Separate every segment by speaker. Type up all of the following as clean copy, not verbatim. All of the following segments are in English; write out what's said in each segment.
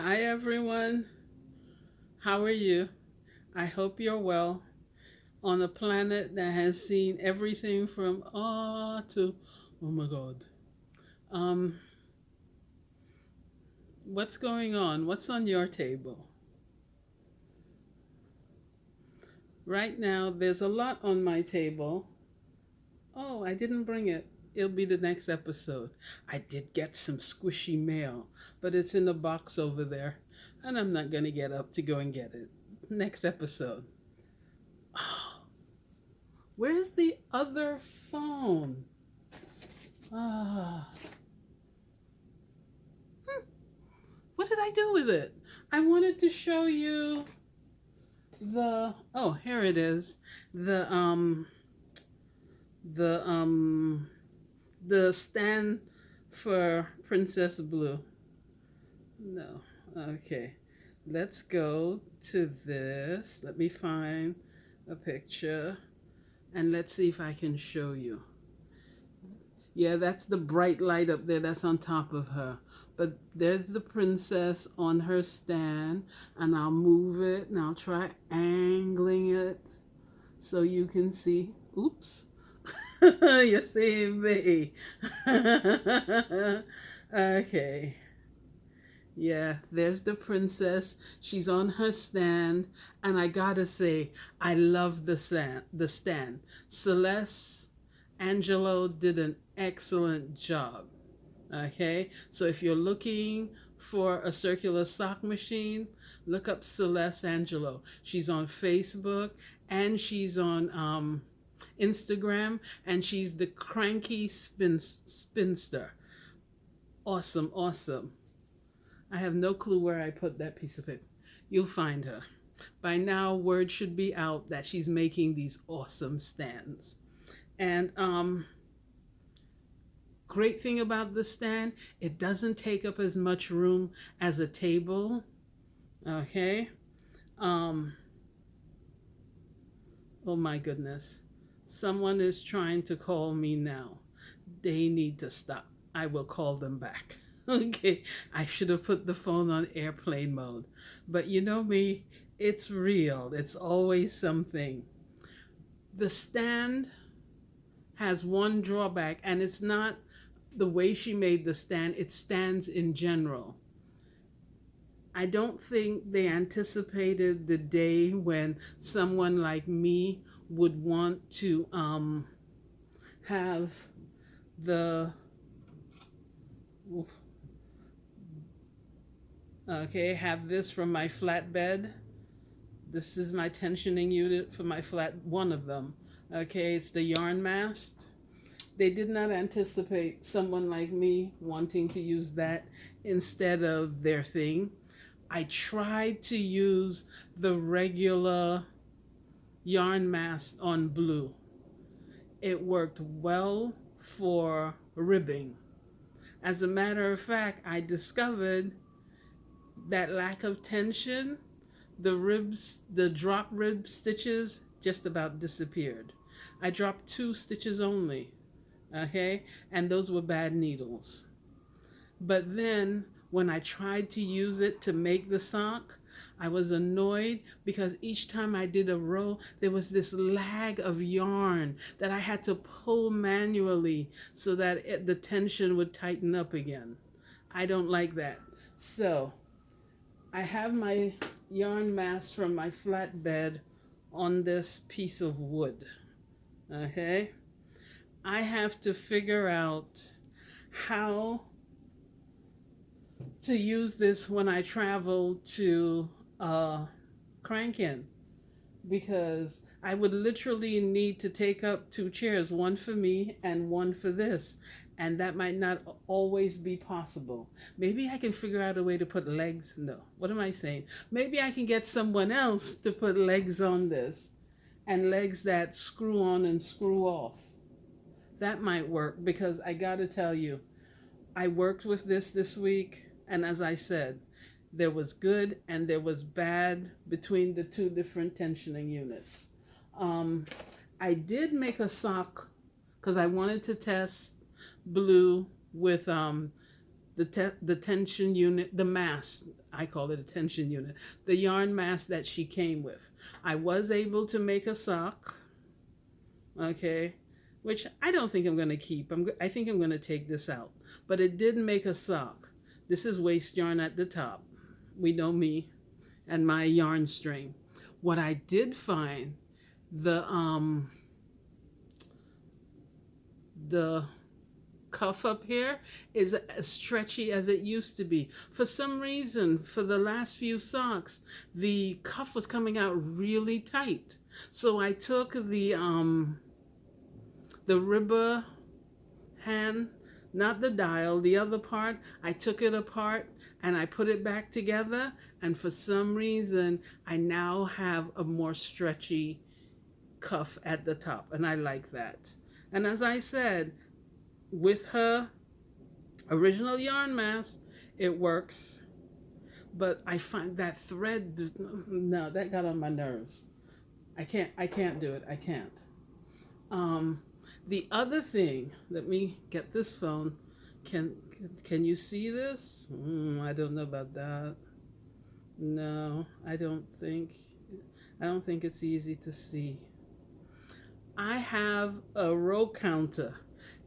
Speaker 1: Hi, everyone. How are you? I hope you're well on a planet that has seen everything from to oh my God. Um, what's going on? What's on your table? Right now, there's a lot on my table. Oh, I didn't bring it. It'll be the next episode. I did get some squishy mail, but it's in a box over there, and I'm not going to get up to go and get it. Next episode. Where's the other phone? Ah, what did I do with it? I wanted to show you oh, here it is. The the um the stand for Princess Blue. No. Okay. Let's go to this. Let me find a picture and let's see if I can show you. Yeah, that's the bright light up there that's on top of her. But there's the princess on her stand, and I'll move it and I'll try angling it so you can see. Oops. You're seeing me. Okay. Yeah, there's the princess. She's on her stand, and I gotta say, I love the stand. Celeste Angelo did an excellent job. Okay, so if you're looking for a circular sock machine, look up Celeste Angelo. She's on Facebook and she's on Instagram, and she's the cranky spinster. Awesome, awesome. I have no clue where I put that piece of paper. You'll find her. By now, word should be out that she's making these awesome stands. And great thing about the stand, it doesn't take up as much room as a table. Okay. Um, oh my goodness. Someone is trying to call me now. They need to stop. I will call them back. Okay. I should have put the phone on airplane mode. But you know me, it's real. It's always something. The stand has one drawback, and it's not the way she made the stand, it stands in general. I don't think they anticipated the day when someone like me would want to have the okay, have this from my flatbed. This is my tensioning unit for my flat, one of them. Okay, it's the yarn mast. They did not anticipate someone like me wanting to use that instead of their thing. I tried to use the regular yarn mast on blue. It worked well for ribbing. As a matter of fact, I discovered that lack of tension, the ribs, the drop rib stitches just about disappeared. I dropped 2 stitches only, okay? And those were bad needles. But then when I tried to use it to make the sock, I was annoyed because each time I did a row, there was this lag of yarn that I had to pull manually so that the tension would tighten up again. I don't like that. So I have my yarn mass from my flatbed on this piece of wood. Okay? I have to figure out how to use this when I travel to Crankin, because I would literally need to take up 2 chairs, one for me and one for this. And that might not always be possible. Maybe I can figure out a way to put legs. No, what am I saying? Maybe I can get someone else to put legs on this and legs that screw on and screw off. That might work, because I got to tell you, I worked with this week, and as I said, there was good and there was bad between the 2 different tensioning units. Um, I did make a sock because I wanted to test blue with the tension unit, the mask, I call it a tension unit, the yarn mask that she came with. I was able to make a sock, okay, which I don't think I'm going to keep. I think I'm going to take this out. But it did make a sock. This is waste yarn at the top. We know me and my yarn string. What I did find, the cuff up here is as stretchy as it used to be. For some reason, for the last few socks, the cuff was coming out really tight. So I took the ribber hand, not the dial, the other part, I took it apart and I put it back together, and for some reason I now have a more stretchy cuff at the top, and I like that. And as I said, with her original yarn mask, it works. But I find that thread, no, that got on my nerves. I can't do it. I can't. The other thing, let me get this phone. Can you see this? I don't know about that. No, I don't think it's easy to see. I have a row counter.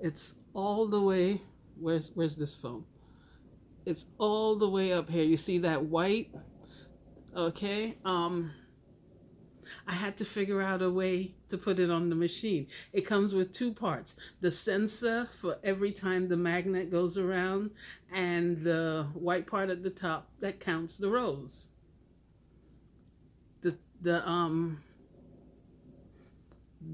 Speaker 1: It's all the way, where's this phone? It's all the way up here. You see that white? Okay. I had to figure out a way to put it on the machine. It comes with two parts: the sensor for every time the magnet goes around, and the white part at the top that counts the rows.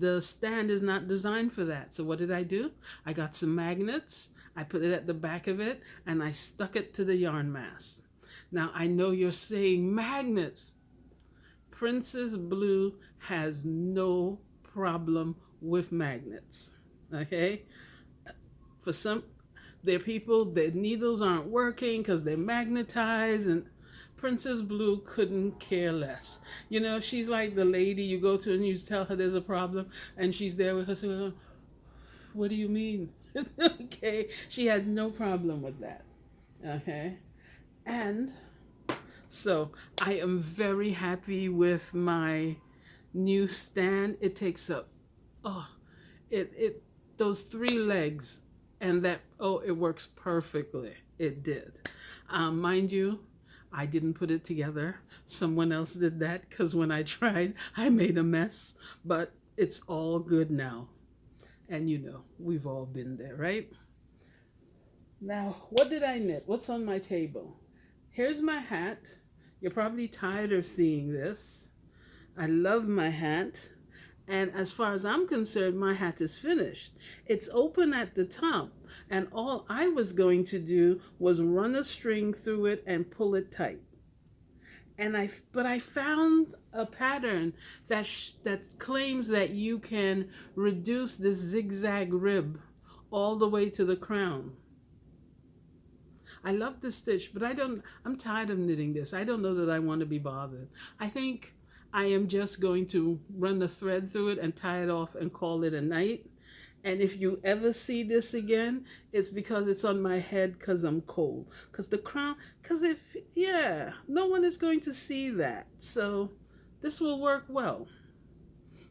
Speaker 1: The stand is not designed for that. So what did I do? I got some magnets, I put it at the back of it, and I stuck it to the yarn mask. Now I know you're saying, magnets. Princess Blue has no problem with magnets, okay? For some, there are people, their needles aren't working because they're magnetized, and Princess Blue couldn't care less. You know, she's like the lady you go to and you tell her there's a problem, and she's there with her saying, what do you mean? Okay, she has no problem with that, okay? And so I am very happy with my new stand. It takes up, those 3 legs, and that, it works perfectly. It did. Mind you, I didn't put it together. Someone else did that, because when I tried, I made a mess, but it's all good now. And you know, we've all been there, right? Now, what did I knit? What's on my table? Here's my hat. You're probably tired of seeing this. I love my hat. And as far as I'm concerned, my hat is finished. It's open at the top. And all I was going to do was run a string through it and pull it tight. But I found a pattern that claims that you can reduce this zigzag rib all the way to the crown. I love the stitch, but I'm tired of knitting this. I don't know that I want to be bothered. I think I am just going to run the thread through it and tie it off and call it a night. And if you ever see this again, it's because it's on my head because I'm cold. Because the crown, no one is going to see that. So this will work well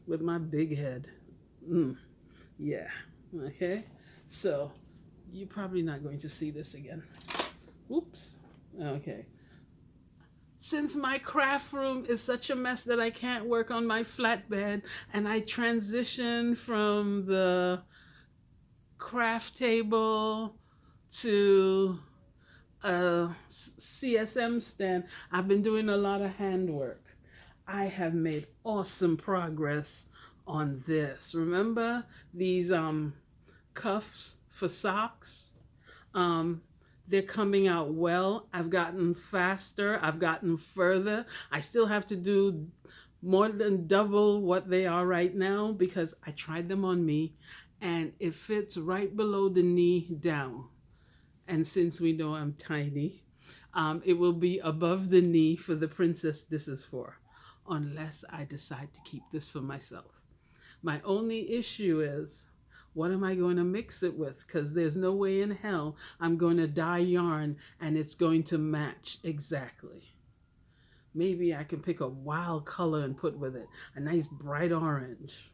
Speaker 1: with my big head. Yeah, okay. So you're probably not going to see this again. Oops. Okay. Since my craft room is such a mess that I can't work on my flatbed, and I transitioned from the craft table to a CSM stand, I've been doing a lot of handwork. I have made awesome progress on this. Remember these cuffs for socks? They're coming out well. I've gotten faster. I've gotten further. I still have to do more than double what they are right now because I tried them on me and it fits right below the knee down. And since we know I'm tiny, it will be above the knee for the princess this is for, unless I decide to keep this for myself. My only issue is What am I going to mix it with? Because there's no way in hell I'm going to dye yarn and it's going to match exactly. Maybe I can pick a wild color and put with it. A nice bright orange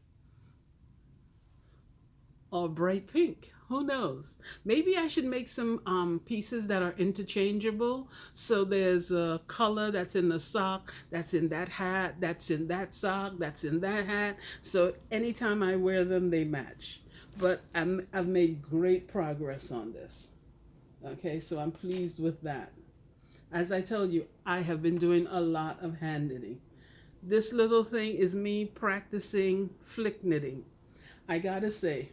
Speaker 1: or bright pink. Who knows? Maybe I should make some pieces that are interchangeable. So there's a color that's in the sock, that's in that hat, that's in that sock, that's in that hat. So anytime I wear them, they match. But I've made great progress on this. Okay, so I'm pleased with that. As I told you, I have been doing a lot of hand knitting. This little thing is me practicing flick knitting. I gotta say,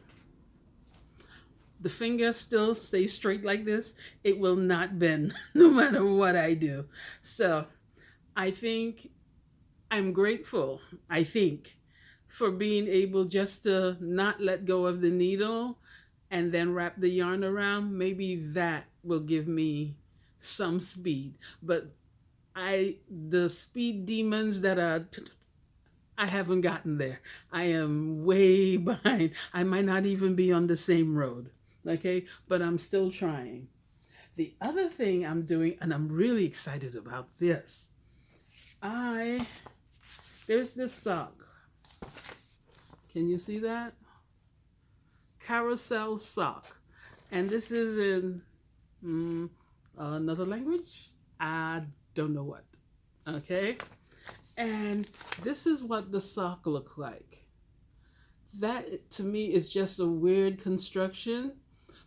Speaker 1: the finger still stays straight like this. It will not bend no matter what I do. So I think I'm grateful, for being able just to not let go of the needle and then wrap the yarn around. Maybe that will give me some speed. But the speed demons that are I haven't gotten there. I am way behind. I might not even be on the same road. Okay, but I'm still trying. The other thing I'm doing, and I'm really excited about this, there's this sock. Can you see that? Carousel sock. And this is in another language. I don't know what. Okay? And this is what the sock looks like. That, to me, is just a weird construction,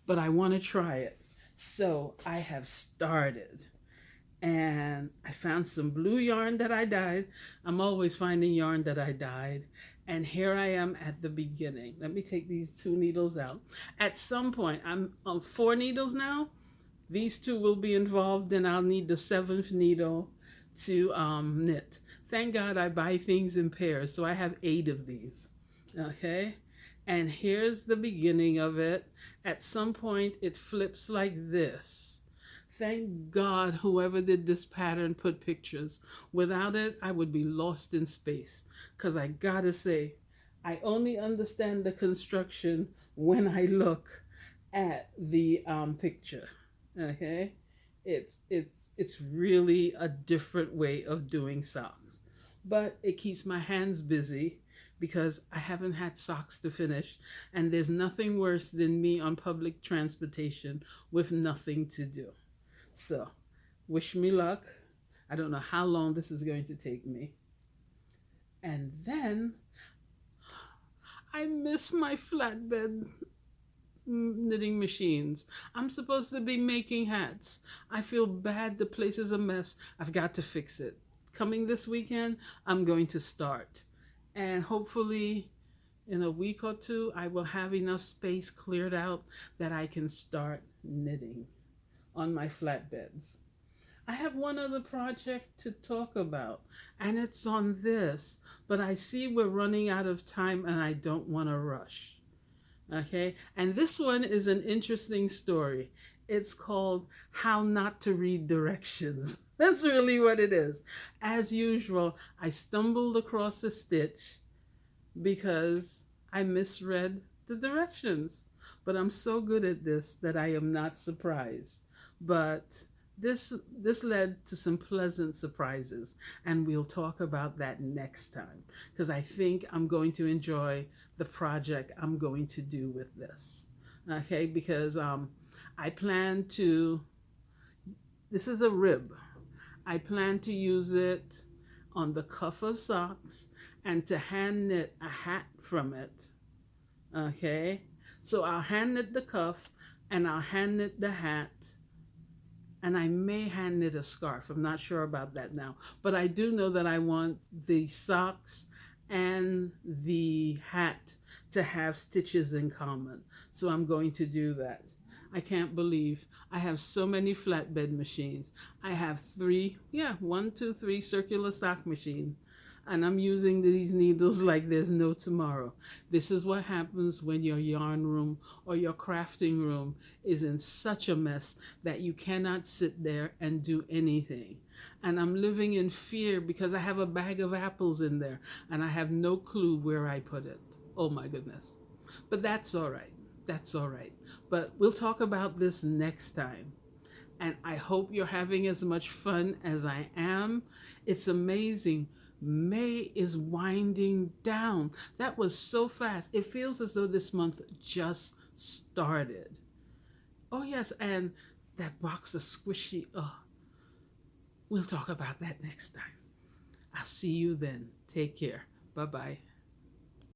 Speaker 1: but I want to try it. So I have started. And I found some blue yarn that I dyed. I'm always finding yarn that I dyed. And here I am at the beginning. Let me take these 2 needles out. At some point, I'm on 4 needles now. These 2 will be involved, and I'll need the 7th needle to knit. Thank God I buy things in pairs, so I have 8 of these. Okay? And here's the beginning of it. At some point, it flips like this. Thank God whoever did this pattern put pictures. Without it, I would be lost in space. Because I gotta say, I only understand the construction when I look at the picture. Okay? It's really a different way of doing socks. But it keeps my hands busy because I haven't had socks to finish. And there's nothing worse than me on public transportation with nothing to do. So, wish me luck. I don't know how long this is going to take me. And then, I miss my flatbed knitting machines. I'm supposed to be making hats. I feel bad. The place is a mess. I've got to fix it. Coming this weekend, I'm going to start. And hopefully, in a week or 2, I will have enough space cleared out that I can start knitting on my flatbeds. I have one other project to talk about, and it's on this, but I see we're running out of time and I don't want to rush. Okay? And this one is an interesting story. It's called How Not to Read Directions. That's really what it is. As usual, I stumbled across a stitch because I misread the directions. But I'm so good at this that I am not surprised. But this led to some pleasant surprises, and we'll talk about that next time, because I think I'm going to enjoy the project I'm going to do with this. Okay, because I plan to, this is a rib. I plan to use it on the cuff of socks and to hand knit a hat from it. Okay, so I'll hand knit the cuff and I'll hand knit the hat. And I may hand knit a scarf. I'm not sure about that now. But I do know that I want the socks and the hat to have stitches in common. So I'm going to do that. I can't believe I have so many flatbed machines. I have 3, 1, 2, 3 circular sock machines. And I'm using these needles like there's no tomorrow. This is what happens when your yarn room or your crafting room is in such a mess that you cannot sit there and do anything. And I'm living in fear because I have a bag of apples in there and I have no clue where I put it. Oh my goodness. But that's all right. That's all right. But we'll talk about this next time. And I hope you're having as much fun as I am. It's amazing. May is winding down. That was so fast. It feels as though this month just started. Oh, yes, and that box of squishy. Oh, we'll talk about that next time. I'll see you then. Take care. Bye bye.